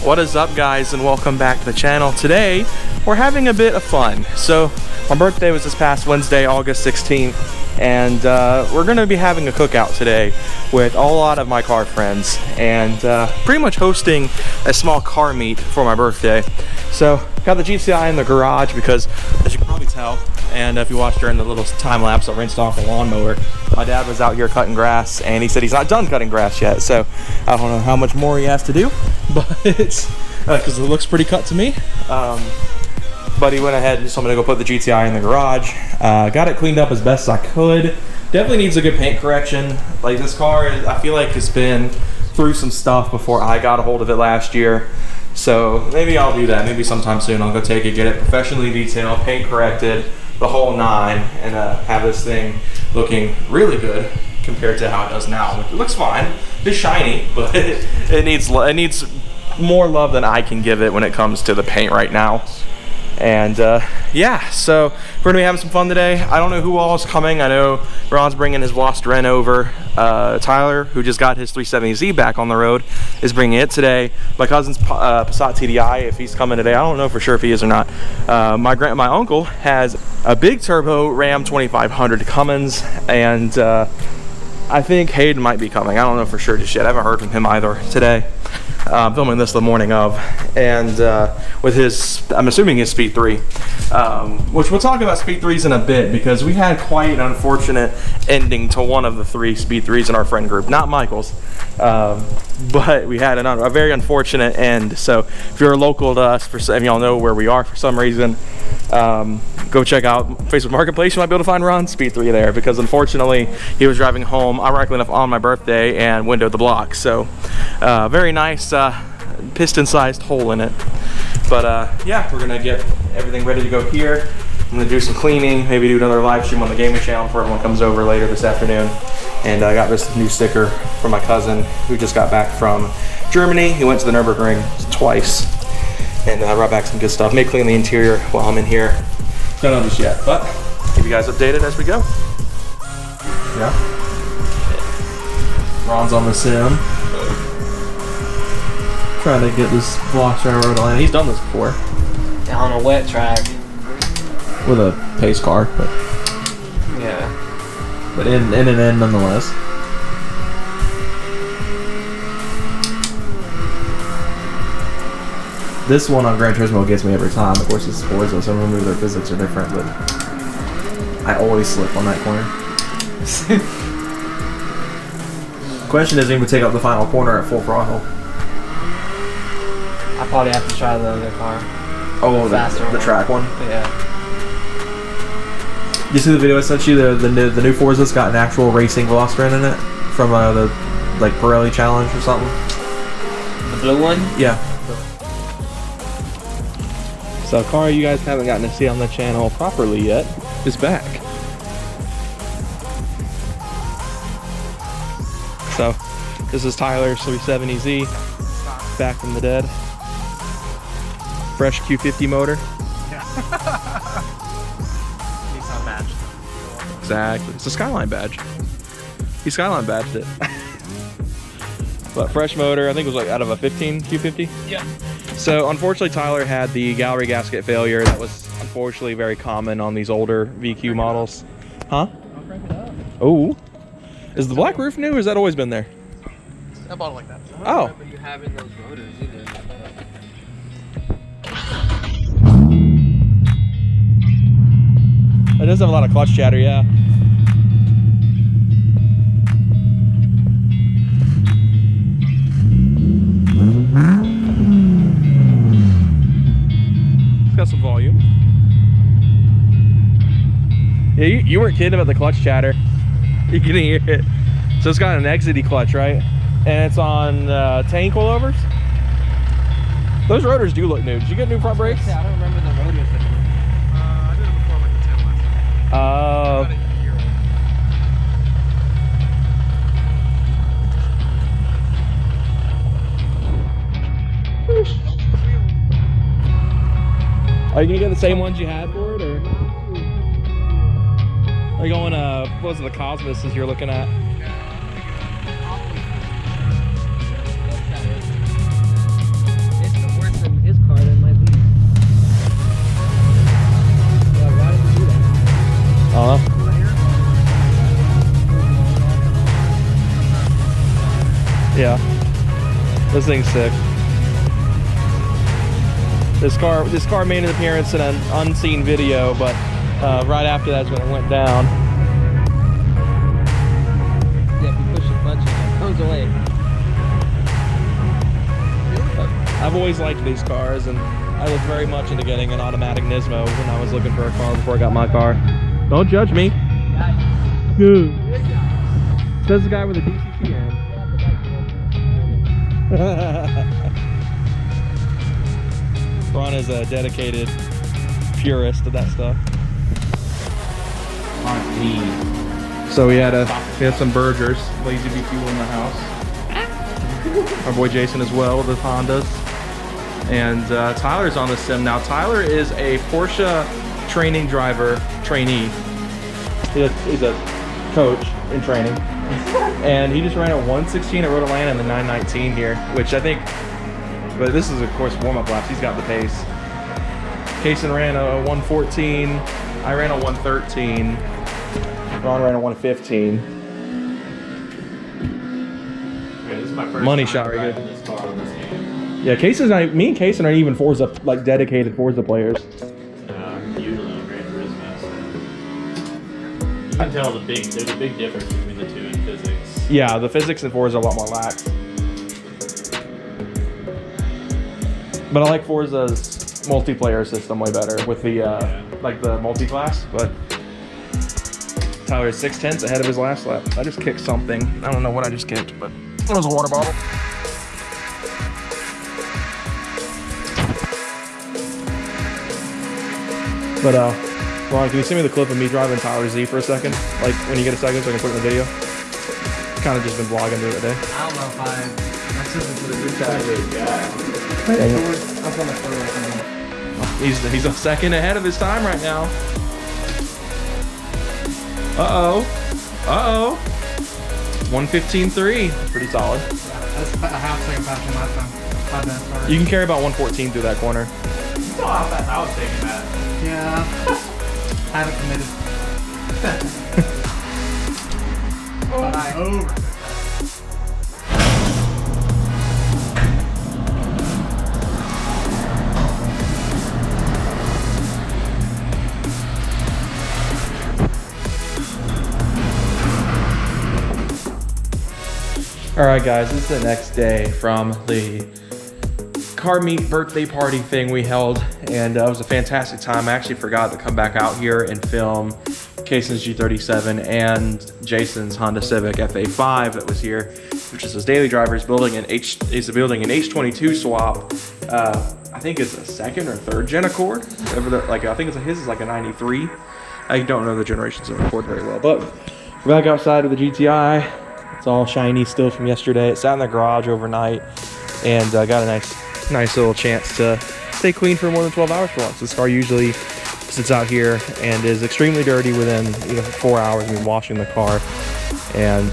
What is up, guys, and welcome back to the channel. Today we're having a bit of fun. So my birthday was this past Wednesday, August 16th, and we're going to be having a cookout today with a lot of my car friends and pretty much hosting a small car meet for my birthday. So got the GCI in the garage because, as you can probably tell, and if you watched during the little time lapse, I rinsed off a lawnmower. My dad was out here cutting grass, and he said he's not done cutting grass yet, so I don't know how much more he has to do, but it's because it looks pretty cut to me. But he went ahead and told me to go put the GTI in the garage. Got it cleaned up as best as I could. Definitely needs a good paint correction. Like, this car, I feel like it's been through some stuff before I got a hold of it last year. So maybe I'll do that. Maybe sometime soon I'll go take it, get it professionally detailed, paint corrected, the whole nine, and have this thing looking really good compared to how it does now. It looks fine. It's shiny, but it needs more love than I can give it when it comes to the paint right now. And yeah, so we're gonna be having some fun today. I don't know who all is coming. I know Ron's bringing his lost Ren over. Tyler, who just got his 370Z back on the road, is bringing it today. My cousin's Passat TDI, if he's coming today, I don't know for sure if he is or not. My uncle has a big turbo Ram 2500 Cummins, and I think Hayden might be coming. I don't know for sure just yet. I haven't heard from him either today. I'm filming this the morning of, and with his, I'm assuming his Speed 3, which we'll talk about Speed 3s in a bit, because we had quite an unfortunate ending to one of the 3 Speed 3s in our friend group, not Michael's, but we had a very unfortunate end. So if you're local to us, if y'all know where we are for some reason, go check out Facebook Marketplace. You might be able to find Ron's Speed 3 there, because unfortunately he was driving home, ironically enough, on my birthday and windowed the block. So very nice piston-sized hole in it. But yeah, we're gonna get everything ready to go here. I'm gonna do some cleaning, maybe do another live stream on the gaming channel before everyone comes over later this afternoon. And I got this new sticker from my cousin who just got back from Germany. He went to the Nürburgring twice, and I brought back some good stuff. May clean the interior while I'm in here. Don't know this yet, but keep you guys updated as we go. Yeah. Ron's on the sim, trying to get this block railroad on. He's done this before. Yeah, on a wet track. With a pace car, but yeah. But in and in nonetheless. This one on Gran Turismo gets me every time. Of course, it's Forza, so maybe their physics are different, but I always slip on that corner. Question is, if we take up the final corner at full throttle. I probably have to try the other car. Oh, the track one? Yeah. You see the video I sent you? The new Forza's got an actual racing Velocitran in it from the like Pirelli Challenge or something. The blue one? Yeah. So a car you guys haven't gotten to see on the channel properly yet is back. So this is Tyler's 370Z, back from the dead. Fresh Q50 motor. Yeah. Nissan badge. Exactly. It's a Skyline badge. He Skyline badged it. But fresh motor, I think it was like out of a 15 Q50. Yeah. So unfortunately Tyler had the gallery gasket failure that was unfortunately very common on these older VQ models. Huh? I'll crank it up. Oh. Is the black roof new, or has that always been there? I bought it like that. I don't Oh. remember you having those rotors either. It does have a lot of clutch chatter, yeah. It's got some volume. Yeah, you weren't kidding about the clutch chatter. You can hear it. So it's got an exity clutch, right? And it's on 10 coilovers. Those rotors do look new. Did you get new front brakes? I don't remember the rotors anymore. I did it before like the 10 last time. About a year Are you gonna get the same ones you had for it, or are you going what was it, the Cosmos you're looking at? It's This thing's sick. This car made an appearance in an unseen video, but right after that's when it went down. Yeah, if you push the clutch, it goes away. I've always liked these cars, and I was very much into getting an automatic Nismo when I was looking for a car before I got my car. Don't judge me. Says the guy with a DCT hand. Ron is a dedicated purist of that stuff. So we had some Burgers, Lazy B Fuel in the house. Our boy Jason as well with the Hondas. And Tyler's on the sim now. Tyler is a Porsche training driver trainee. He's a coach in training. And he just ran a 116 at Road Atlanta and the 919 here, which I think, but this is of course warm-up laps. He's got the pace. Kaysen ran a 114. I ran a 113. Ron ran a 115. Okay, this is my first Money time shot right riding here. this car on this game. Yeah, me and Kaysen aren't even Forza, like dedicated Forza players. Usually on Gran Turismo. You can tell there's a big difference between the two in physics. Yeah, the physics in Forza are a lot more lax. But I like Forza's multiplayer system way better with the like the multi-class. But Tyler's 6/10 ahead of his last lap. I just kicked something. I don't know what I just kicked, but it was a water bottle. But Ron, can you send me the clip of me driving Tyler Z for a second? Like when you get a second, so I can put it in the video. Kind of just been vlogging through it today. I don't know if I messaged to the group chat. Dang it. I'll on the photo right now. He's a second ahead of his time right now. Uh-oh. 115.3. Pretty solid. That's a half second faster than last time. 5 minutes forward. You can carry about 114 through that corner. You saw how fast I was taking that. Yeah. I haven't committed. Over. All right, guys, this is the next day from the car meet birthday party thing we held, and it was a fantastic time. I actually forgot to come back out here and film Kaysen's G37 and Jason's Honda Civic FA5 that was here, which is his daily driver. He's building an H22 swap. I think it's a second or third gen Accord. I think his is like a 93. I don't know the generations of Accord very well, but we're back outside with the GTI. It's all shiny still from yesterday. It sat in the garage overnight, and got a nice little chance to stay clean for more than 12 hours for once. This car usually sits out here and is extremely dirty within 4 hours of me washing the car. And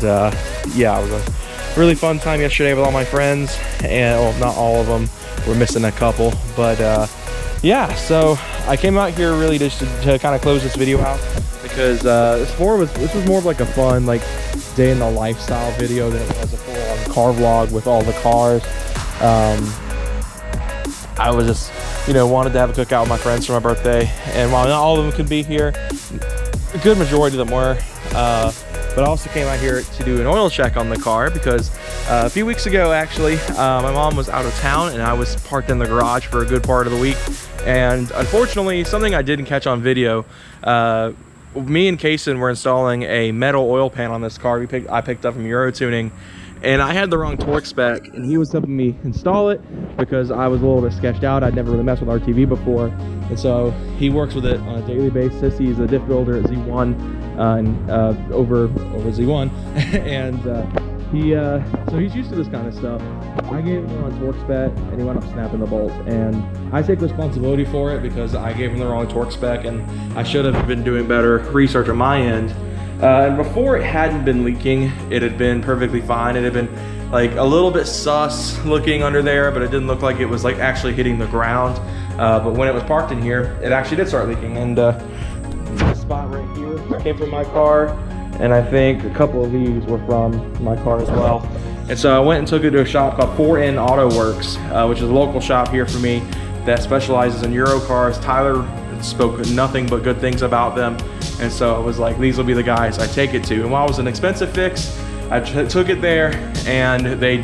yeah, it was a really fun time yesterday with all my friends, and well, not all of them. We're missing a couple, but yeah. So I came out here really just to kind of close this video out, because this was more of like a fun day in the lifestyle video than it was a full-on car vlog with all the cars. I was just wanted to have a cookout with my friends for my birthday, and while not all of them could be here, a good majority of them were. But I also came out here to do an oil check on the car, because a few weeks ago, actually, my mom was out of town and I was parked in the garage for a good part of the week. And unfortunately, something I didn't catch on video, me and Kaysen were installing a metal oil pan on this car I picked up from Euro Tuning, and I had the wrong torque spec, and he was helping me install it because I was a little bit sketched out. I'd never really messed with RTV before, and so he works with it on a daily basis. He's a diff builder at Z1 over Z1 and so he's used to this kind of stuff. I gave him the wrong torque spec and he wound up snapping the bolt, and I take responsibility for it because I gave him the wrong torque spec, and I should have been doing better research on my end. And before, it hadn't been leaking. It had been perfectly fine. It had been a little bit sus looking under there, but it didn't look like it was actually hitting the ground. But when it was parked in here, it actually did start leaking. And this spot right here came from my car, and I think a couple of these were from my car as well. And so I went and took it to a shop called 4N Auto Works, which is a local shop here for me that specializes in Euro cars. Tyler spoke nothing but good things about them. And so I was like, these will be the guys I take it to. And while it was an expensive fix, I took it there and they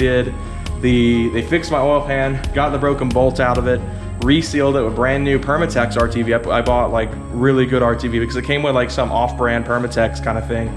fixed my oil pan, got the broken bolt out of it, resealed it with brand new Permatex RTV. I bought like really good RTV because it came with like some off-brand Permatex kind of thing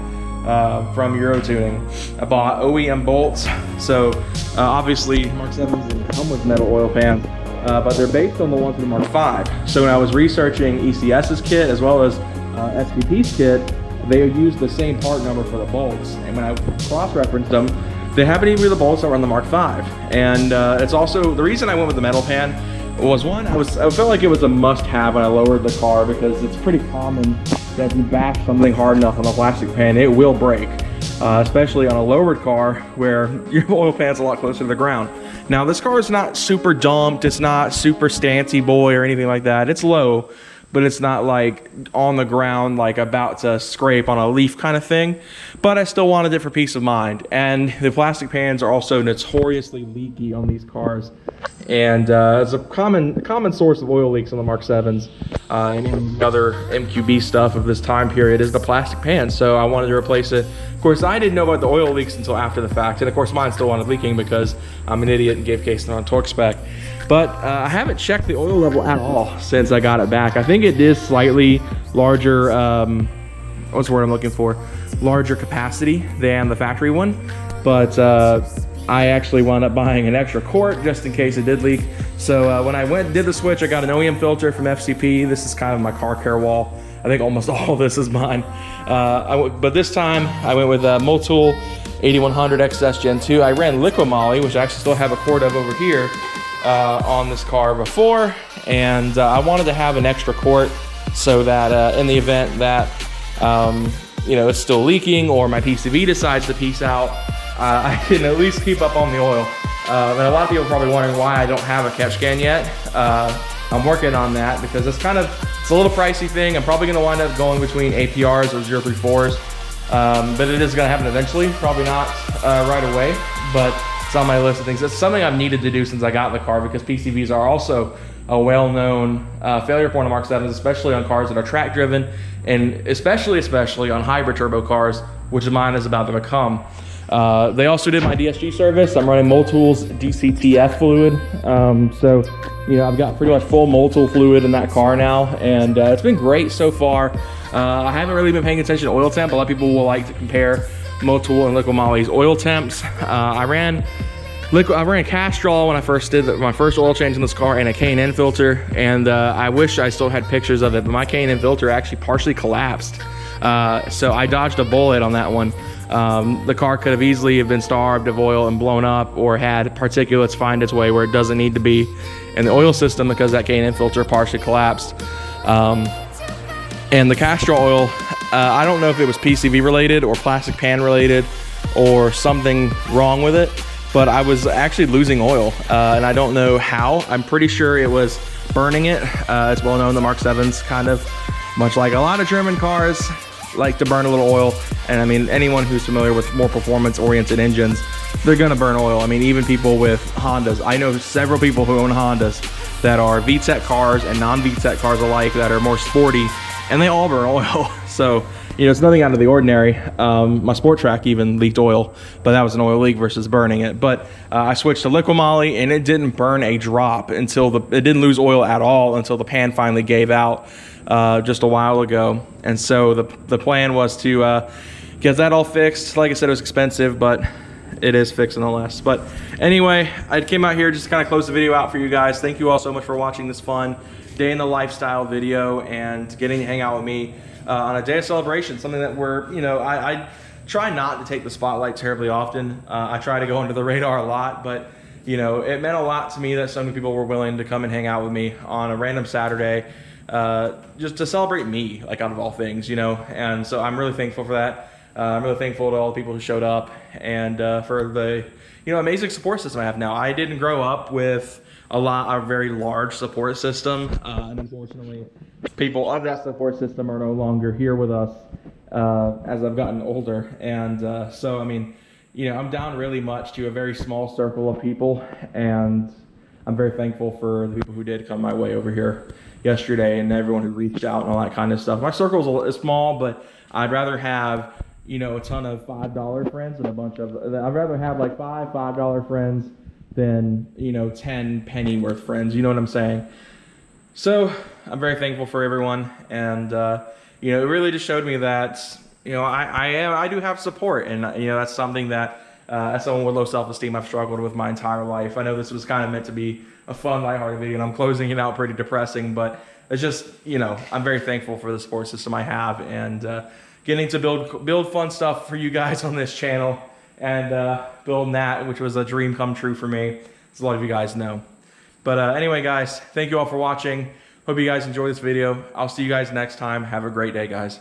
from Euro Tuning. I bought OEM bolts. So obviously Mark 7s didn't come with metal oil pans, but they're based on the ones from the Mark 5. So when I was researching ECS's kit as well as SVP's kit, they used the same part number for the bolts. And when I cross-referenced them, they happen to be the bolts that were on the Mark 5. And it's also, the reason I went with the metal pan was one, I felt like it was a must-have when I lowered the car, because it's pretty common that if you bash something hard enough on a plastic pan, it will break. Especially on a lowered car where your oil pan's a lot closer to the ground. Now this car is not super dumped, it's not super stancy boy or anything like that. It's low, but it's not like on the ground, like about to scrape on a leaf kind of thing. But I still wanted it for peace of mind. And the plastic pans are also notoriously leaky on these cars. And it's a common source of oil leaks on the Mark 7s and any other MQB stuff of this time period is the plastic pan. So I wanted to replace it. Of course, I didn't know about the oil leaks until after the fact. And of course, mine still wanted leaking because I'm an idiot and gave Case on torque spec. But I haven't checked the oil level at all since I got it back. I think it is slightly larger, what's the word I'm looking for? Larger capacity than the factory one. But I actually wound up buying an extra quart just in case it did leak. So when I went and did the switch, I got an OEM filter from FCP. This is kind of my car care wall. I think almost all of this is mine. But this time I went with Motul 8100 XS Gen 2. I ran Liqui Moly, which I actually still have a quart of over here on this car before. And I wanted to have an extra quart so that in the event that you know, it's still leaking or my PCV decides to peace out, I can at least keep up on the oil. And a lot of people are probably wondering why I don't have a catch can yet. I'm working on that because it's a little pricey thing. I'm probably gonna wind up going between APRs or 034s, but it is gonna happen eventually. Probably not right away, but it's on my list of things. It's something I've needed to do since I got in the car because PCVs are also a well-known failure point on Mark 7s, especially on cars that are track driven, and especially on hybrid turbo cars, which mine is about to become. They also did my DSG service. I'm running Motul's DCTF fluid. So, you know, I've got pretty much full Motul fluid in that car now, and it's been great so far. I haven't really been paying attention to oil temp. A lot of people will like to compare Motul and Liqui Moly's oil temps. I ran Castrol when I first did my first oil change in this car, and a K&N filter, and I wish I still had pictures of it, but my K&N filter actually partially collapsed. So I dodged a bullet on that one. The car could have easily have been starved of oil and blown up, or had particulates find its way where it doesn't need to be in the oil system because that K&N filter partially collapsed. And the Castrol oil, I don't know if it was PCV related or plastic pan related or something wrong with it, but I was actually losing oil, and I don't know how. I'm pretty sure it was burning it. It's well known the Mark 7s, kind of much like a lot of German cars, like to burn a little oil. And I mean, anyone who's familiar with more performance oriented engines, they're gonna burn oil. I mean, even people with Hondas. I know several people who own Hondas that are VTEC cars and non-VTEC cars alike that are more sporty, and they all burn oil. So, you know, it's nothing out of the ordinary. My Sport Track even leaked oil, but that was an oil leak versus burning it. But I switched to Liqui Moly, and it didn't burn a drop until it didn't lose oil at all until the pan finally gave out just a while ago. And so the plan was to get that all fixed. Like I said, it was expensive, but it is fixed nonetheless. But anyway, I came out here just to kind of close the video out for you guys. Thank you all so much for watching this fun day in the lifestyle video and getting to hang out with me on a day of celebration, something that we're, you know, I try not to take the spotlight terribly often. I try to go under the radar a lot, but you know, it meant a lot to me that so many people were willing to come and hang out with me on a random Saturday, just to celebrate me, like out of all things, you know. And so I'm really thankful for that. I'm really thankful to all the people who showed up, and for the, you know, amazing support system I have now. I didn't grow up with a very large support system, and unfortunately people of that support system are no longer here with us as I've gotten older. And so I mean, you know, I'm down really much to a very small circle of people, and I'm very thankful for the people who did come my way over here yesterday and everyone who reached out and all that kind of stuff. My circle is small, but I'd rather have, you know, a ton of $5 friends and a bunch of, I'd rather have like $5 friends than, you know, 10 penny worth friends. You know what I'm saying? So I'm very thankful for everyone. And, you know, it really just showed me that, you know, I do have support, and, you know, that's something that, as someone with low self-esteem, I've struggled with my entire life. I know this was kind of meant to be a fun, lighthearted video, and I'm closing it out pretty depressing, but it's just, you know, I'm very thankful for the support system I have, and getting to build fun stuff for you guys on this channel, and building that, which was a dream come true for me, as a lot of you guys know. But anyway, guys, thank you all for watching. Hope you guys enjoy this video. I'll see you guys next time. Have a great day, guys.